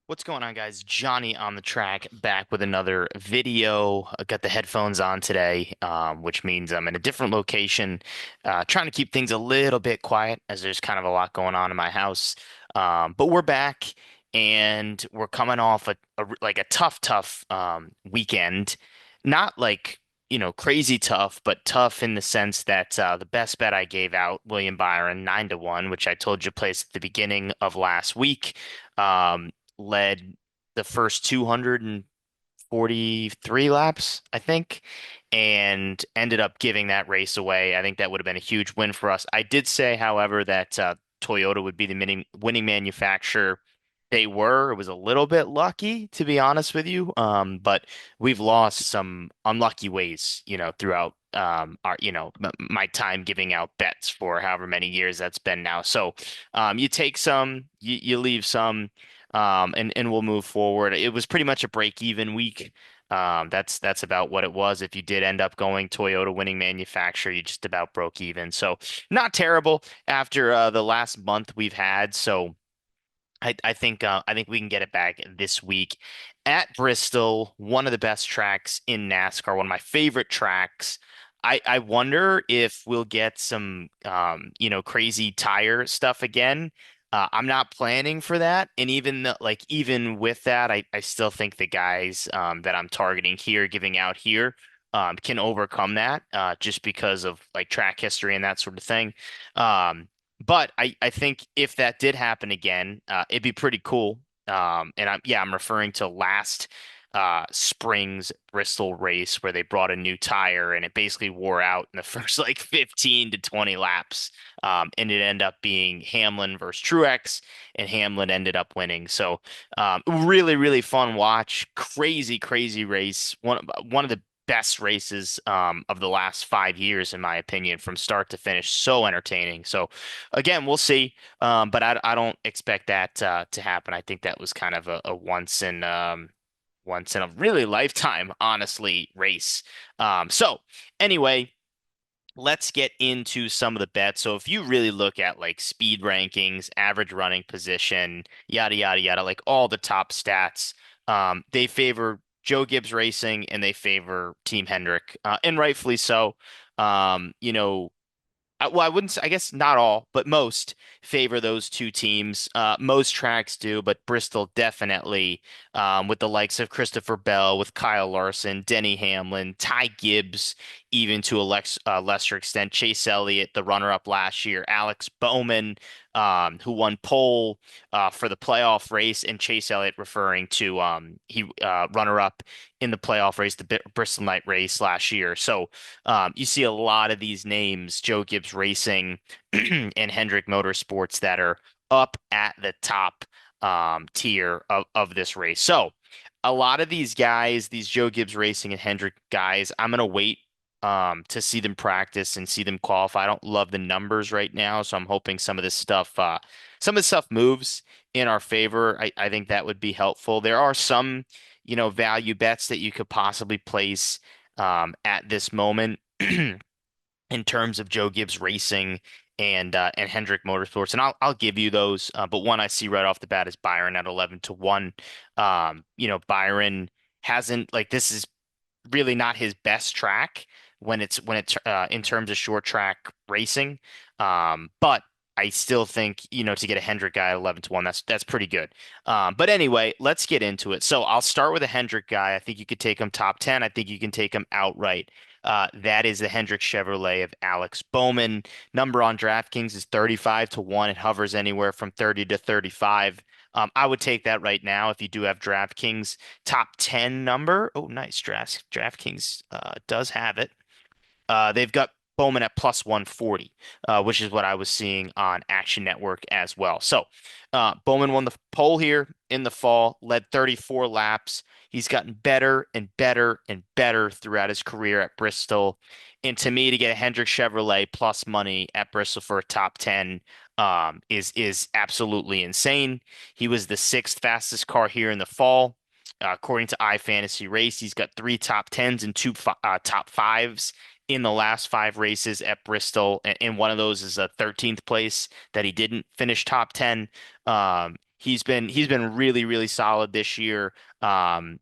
What's going on, guys? Johnny on the track, back with another video. I got the headphones on today, which means I'm in a different location, trying to keep things a little bit quiet as there's kind of a lot going on in my house. But we're back and we're coming off a tough weekend. Not like, crazy tough, but tough in the sense that the best bet I gave out, William Byron, 9-1, which I told you placed at the beginning of last week. Um, Led the first 243 laps, I think, and ended up giving that race away. I think that would have been a huge win for us. I did say, however, that Toyota would be the winning manufacturer. They were. It was a little bit lucky, to be honest with you. But we've lost some unlucky ways, throughout my time giving out bets for however many years that's been now. So you take some, you leave some, and we'll move forward. It was pretty much a break-even week. That's about what it was. If you did end up going Toyota winning manufacturer, you just about broke even. So not terrible after the last month we've had. So I think we can get it back this week at Bristol, one of the best tracks in NASCAR, one of my favorite tracks. I wonder if we'll get some crazy tire stuff again. I'm not planning for that, and even with that, I still think the guys that I'm targeting here, giving out here, can overcome that just because of like track history and that sort of thing. But I think if that did happen again, it'd be pretty cool. And I'm referring to last spring's Bristol race where they brought a new tire and it basically wore out in the first like 15 to 20 laps. And it ended up being Hamlin versus Truex, and Hamlin ended up winning. So really, really fun watch. Crazy race. One of the best races of the last 5 years, in my opinion, from start to finish. So entertaining. So again, we'll see. But I don't expect that to happen. I think that was kind of a once in a really lifetime, honestly, race. So anyway, let's get into some of the bets. So if you really look at like speed rankings, average running position, yada yada yada, like all the top stats, they favor Joe Gibbs Racing and they favor Team Hendrick, and rightfully so. You know, well, I wouldn't, I guess not all, but most favor those two teams. Most tracks do, but Bristol definitely, with the likes of Christopher Bell, with Kyle Larson, Denny Hamlin, Ty Gibbs, even to a lesser extent, Chase Elliott, the runner-up last year, Alex Bowman, who won pole for the playoff race, and Chase Elliott referring to he runner-up in the playoff race, the Bristol Night race last year. So you see a lot of these names, Joe Gibbs Racing and Hendrick Motorsports, that are up at the top tier of this race. So a lot of these guys, these Joe Gibbs Racing and Hendrick guys, I'm gonna wait to see them practice and see them qualify. I don't love the numbers right now, so I'm hoping some of this stuff moves in our favor. I think that would be helpful. There are some, value bets that you could possibly place at this moment in terms of Joe Gibbs Racing and Hendrick Motorsports, and I'll give you those. But one I see right off the bat is Byron at 11-1. Byron hasn't, like, this is really not his best track when it's in terms of short track racing. But I still think, to get a Hendrick guy at 11-1, that's pretty good. But anyway, let's get into it. So I'll start with a Hendrick guy. I think you could take him top 10. I think you can take him outright. That is the Hendrick Chevrolet of Alex Bowman. Number on DraftKings is 35-1. It hovers anywhere from 30 to 35. I would take that right now if you do have DraftKings top 10 number. Oh, nice. DraftKings does have it. They've got Bowman at plus 140, which is what I was seeing on Action Network as well. So Bowman won the pole here in the fall, led 34 laps. He's gotten better and better and better throughout his career at Bristol. And to me, to get a Hendrick Chevrolet plus money at Bristol for a top 10 is absolutely insane. He was the sixth fastest car here in the fall. According to iFantasy Race, he's got three top tens and two top fives in the last five races at Bristol, and one of those is a 13th place that he didn't finish top 10. He's been really, really solid this year. Um,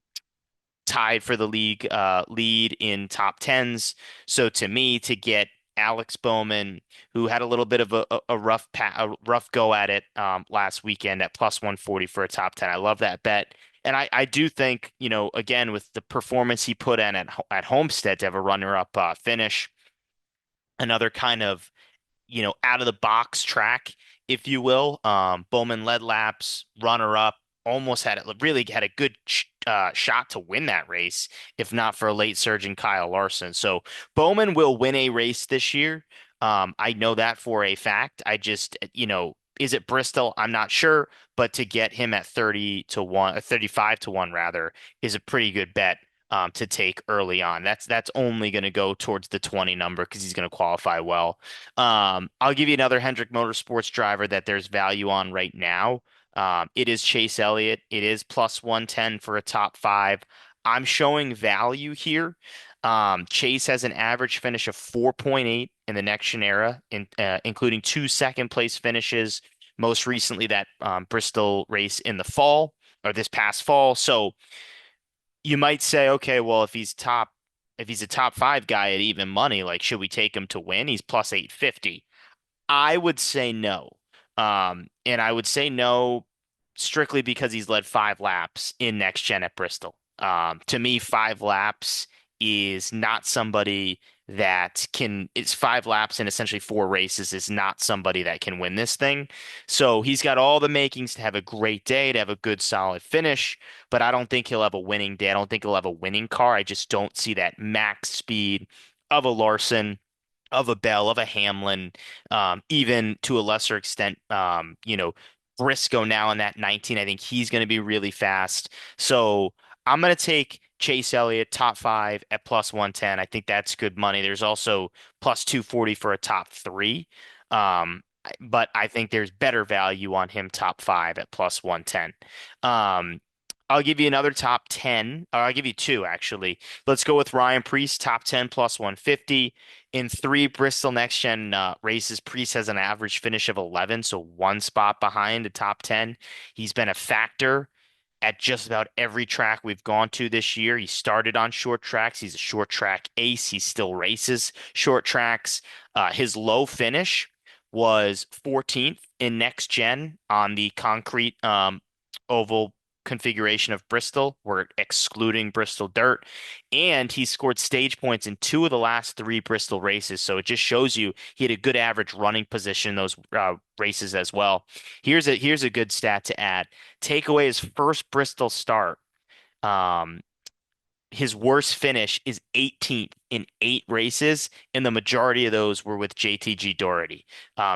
Tied for the league lead in top tens. So to me, to get Alex Bowman, who had a little bit of a rough go at it last weekend at plus 140 for a top 10. I love that bet. And I do think, again, with the performance he put in at Homestead to have a runner-up finish, another kind of out of the box track, if you will. Bowman led laps, runner up, almost really had a good shot to win that race, if not for a late surge in Kyle Larson. So Bowman will win a race this year. I know that for a fact. I just, is it Bristol? I'm not sure, but to get him at 30 to 1, 35 to 1 rather, is a pretty good bet. To take early on. That's only going to go towards the 20 number because he's going to qualify well. I'll give you another Hendrick Motorsports driver that there's value on right now. It is Chase Elliott. It is plus 110 for a top five. I'm showing value here. Chase has an average finish of 4.8 in the next gen era, including two second place finishes, most recently that Bristol race in the fall or this past fall. So you might say, okay, well, if he's a top five guy at even money, like should we take him to win? He's plus 850. I would say no. And I would say no strictly because he's led 5 laps in next gen at Bristol. To me, 5 laps is not somebody it's 5 laps in essentially 4 races is not somebody that can win this thing. So he's got all the makings to have a great day, to have a good solid finish, but I don't think he'll have a winning day. I don't think he'll have a winning car. I just don't see that max speed of a Larson, of a Bell, of a Hamlin, even to a lesser extent, Briscoe now in that 19. I think he's going to be really fast. So I'm going to take Chase Elliott top five at plus 110. I think that's good money. There's also plus 240 for a top three. But I think there's better value on him top five at plus 110. Um, I'll give you another top 10, or I'll give you two actually. Let's go with Ryan Preece, top 10 plus 150. In 3 Bristol Next Gen races, Preece has an average finish of 11, so one spot behind the top 10. He's been a factor at just about every track we've gone to this year. He started on short tracks. He's a short track ace. He still races short tracks. His low finish was 14th in next gen on the concrete oval configuration of Bristol. We're excluding Bristol dirt. And he scored stage points in 2 of the last 3 Bristol races. So it just shows you he had a good average running position in those races as well. Here's a good stat to add. Take away his first Bristol start. Um, his worst finish is 18th in 8 races, and the majority of those were with JTG Doherty.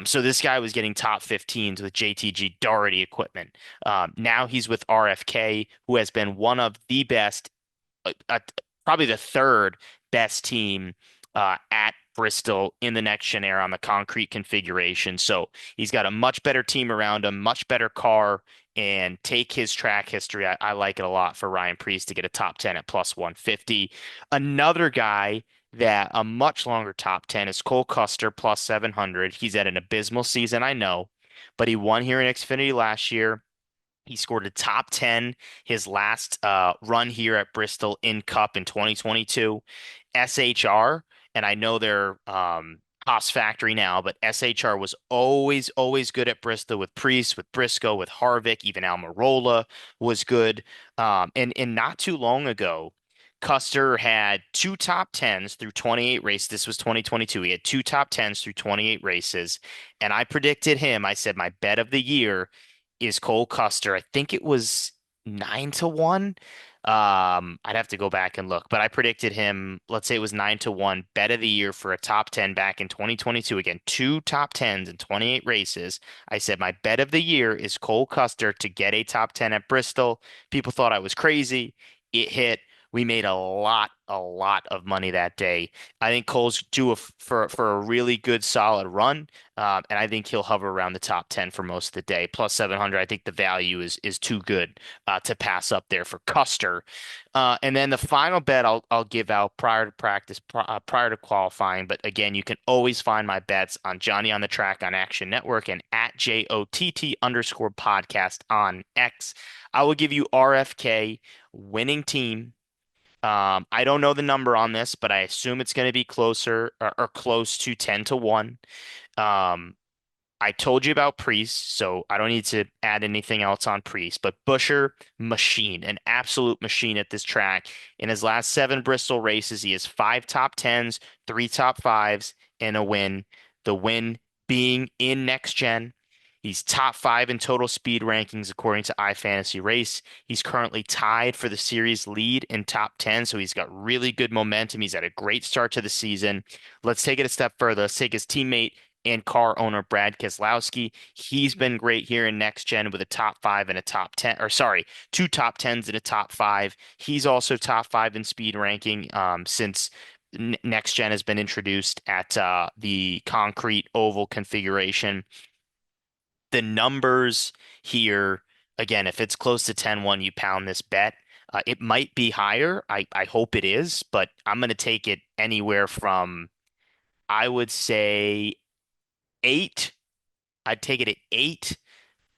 So this guy was getting top 15s with JTG Doherty equipment. Now he's with RFK, who has been one of the best, uh, probably the third best team at Bristol in the next gen era on the concrete configuration. So he's got a much better team around him, much better car, and take his track history. I like it a lot for Ryan Preece to get a top 10 at plus 150. Another guy that a much longer top 10 is Cole Custer plus 700. He's had an abysmal season, I know, but he won here in Xfinity last year. He scored a top 10 his last run here at Bristol in Cup in 2022. SHR, and I know they're Haas factory now, but SHR was always, always good at Bristol with Priest, with Briscoe, with Harvick, even Almirola was good. And not too long ago, Custer had 2 top 10s through 28 races. This was 2022. He had 2 top 10s through 28 races. And I predicted him. I said my bet of the year is Cole Custer. I think it was 9 to 1. I'd have to go back and look, but I predicted him, let's say it was 9 to 1, bet of the year for a top 10 back in 2022. Again, 2 top 10s in 28 races. I said my bet of the year is Cole Custer to get a top 10 at Bristol. People thought I was crazy. It hit. We made a lot of money that day. I think Cole's due for a really good solid run, and I think he'll hover around the top 10 for most of the day. Plus 700, I think the value is too good to pass up there for Custer. And then the final bet I'll give out prior to practice, prior to qualifying. But again, you can always find my bets on Johnny on the Track on Action Network and at JOTT_podcast on X. I will give you RFK winning team. I don't know the number on this, but I assume it's going to be closer or close to 10 to 1. Um, I told you about Priest, so I don't need to add anything else on Priest. But Busher, machine, an absolute machine at this track. In his last 7 Bristol races, he has 5 top 10s, 3 top 5s, and a win. The win being in next gen. He's top 5 in total speed rankings according to iFantasy Race. He's currently tied for the series lead in top 10, so he's got really good momentum. He's had a great start to the season. Let's take it a step further. Let's take his teammate and car owner Brad Keselowski. He's been great here in next gen with a top 5 and a top 10, or sorry, 2 top 10s and a top 5. He's also top 5 in speed ranking since next gen has been introduced at the concrete oval configuration. The numbers here, again, if it's close to 10-1, you pound this bet. It might be higher. I hope it is, but I'm going to take it anywhere from, I would say, 8. I'd take it at 8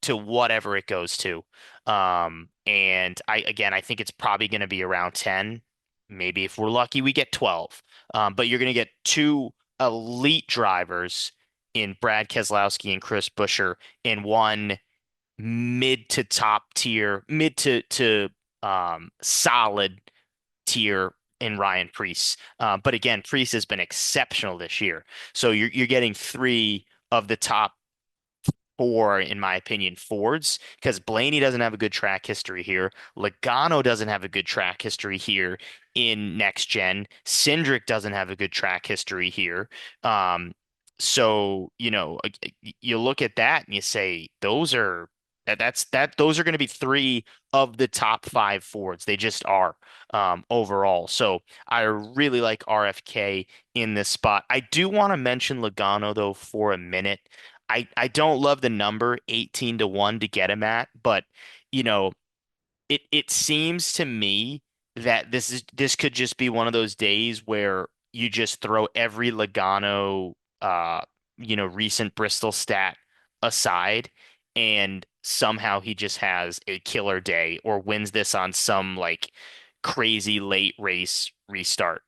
to whatever it goes to. And I think it's probably going to be around 10. Maybe if we're lucky, we get 12. But you're going to get two elite drivers in Brad Keselowski and Chris Buescher in one mid to top tier, mid to solid tier in Ryan Preece. But again, Preece has been exceptional this year. So you're getting 3 of the top 4, in my opinion, Fords, because Blaney doesn't have a good track history here. Logano doesn't have a good track history here in next gen. Cindric doesn't have a good track history here. So, you look at that and you say those are going to be 3 of the top 5 Fords. They just are overall. So I really like RFK in this spot. I do want to mention Logano though for a minute. I don't love the number 18 to 1 to get him at, but you know, it seems to me that this could just be one of those days where you just throw every Logano recent Bristol stat aside and somehow he just has a killer day or wins this on some like crazy late race restart.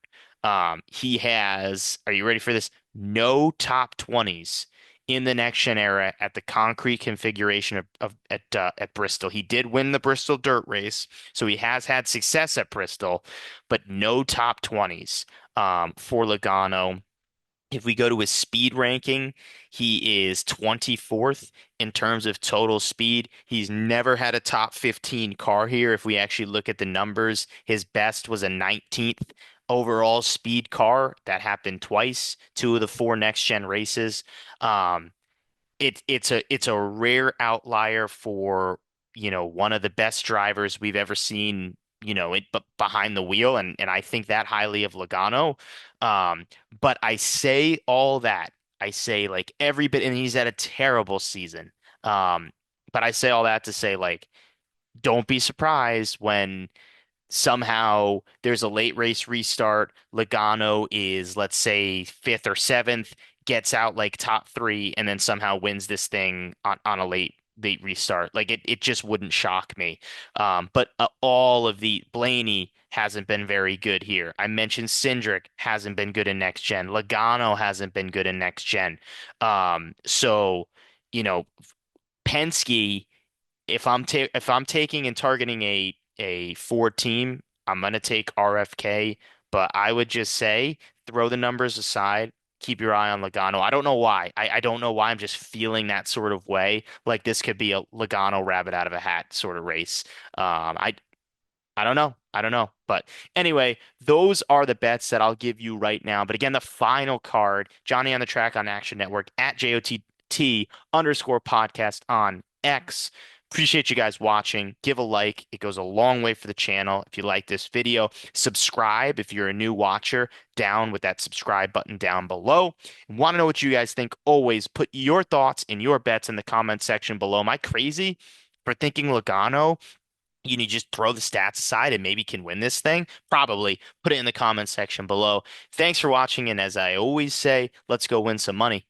He has, are you ready for this? No top 20s in the next gen era at the concrete configuration at Bristol. He did win the Bristol dirt race, so he has had success at Bristol, but no top 20s for Logano. If we go to his speed ranking, he is 24th in terms of total speed. He's never had a top 15 car here. If we actually look at the numbers, his best was a 19th overall speed car. That happened twice, 2 of the 4 next gen races. Um, it's a rare outlier for, one of the best drivers we've ever seen, but behind the wheel, and I think that highly of Logano. But I say all that. I say like every bit, and he's had a terrible season. Um, but I say all that to say like, don't be surprised when somehow there's a late race restart. Logano is, let's say, 5th or 7th, gets out like top 3, and then somehow wins this thing on a late restart. Like it just wouldn't shock me. But all of the Blaney hasn't been very good here. I mentioned Cindric hasn't been good in next gen. Logano hasn't been good in next gen. So, you know, Penske, if I'm taking and targeting a Ford team, I'm gonna take RFK, but I would just say throw the numbers aside, keep your eye on Logano. I don't know why. I don't know why I'm just feeling that sort of way. Like this could be a Logano rabbit out of a hat sort of race. I don't know. I don't know. But anyway, those are the bets that I'll give you right now. But again, the final card, Johnny on the Track on Action Network at JOTT_podcast on X. Appreciate you guys watching. Give a like. It goes a long way for the channel. If you like this video, subscribe if you're a new watcher, down with that subscribe button down below. Want to know what you guys think? Always put your thoughts and your bets in the comment section below. Am I crazy for thinking Logano? You need to just throw the stats aside and maybe can win this thing? Probably. Put it in the comment section below. Thanks for watching. And as I always say, let's go win some money.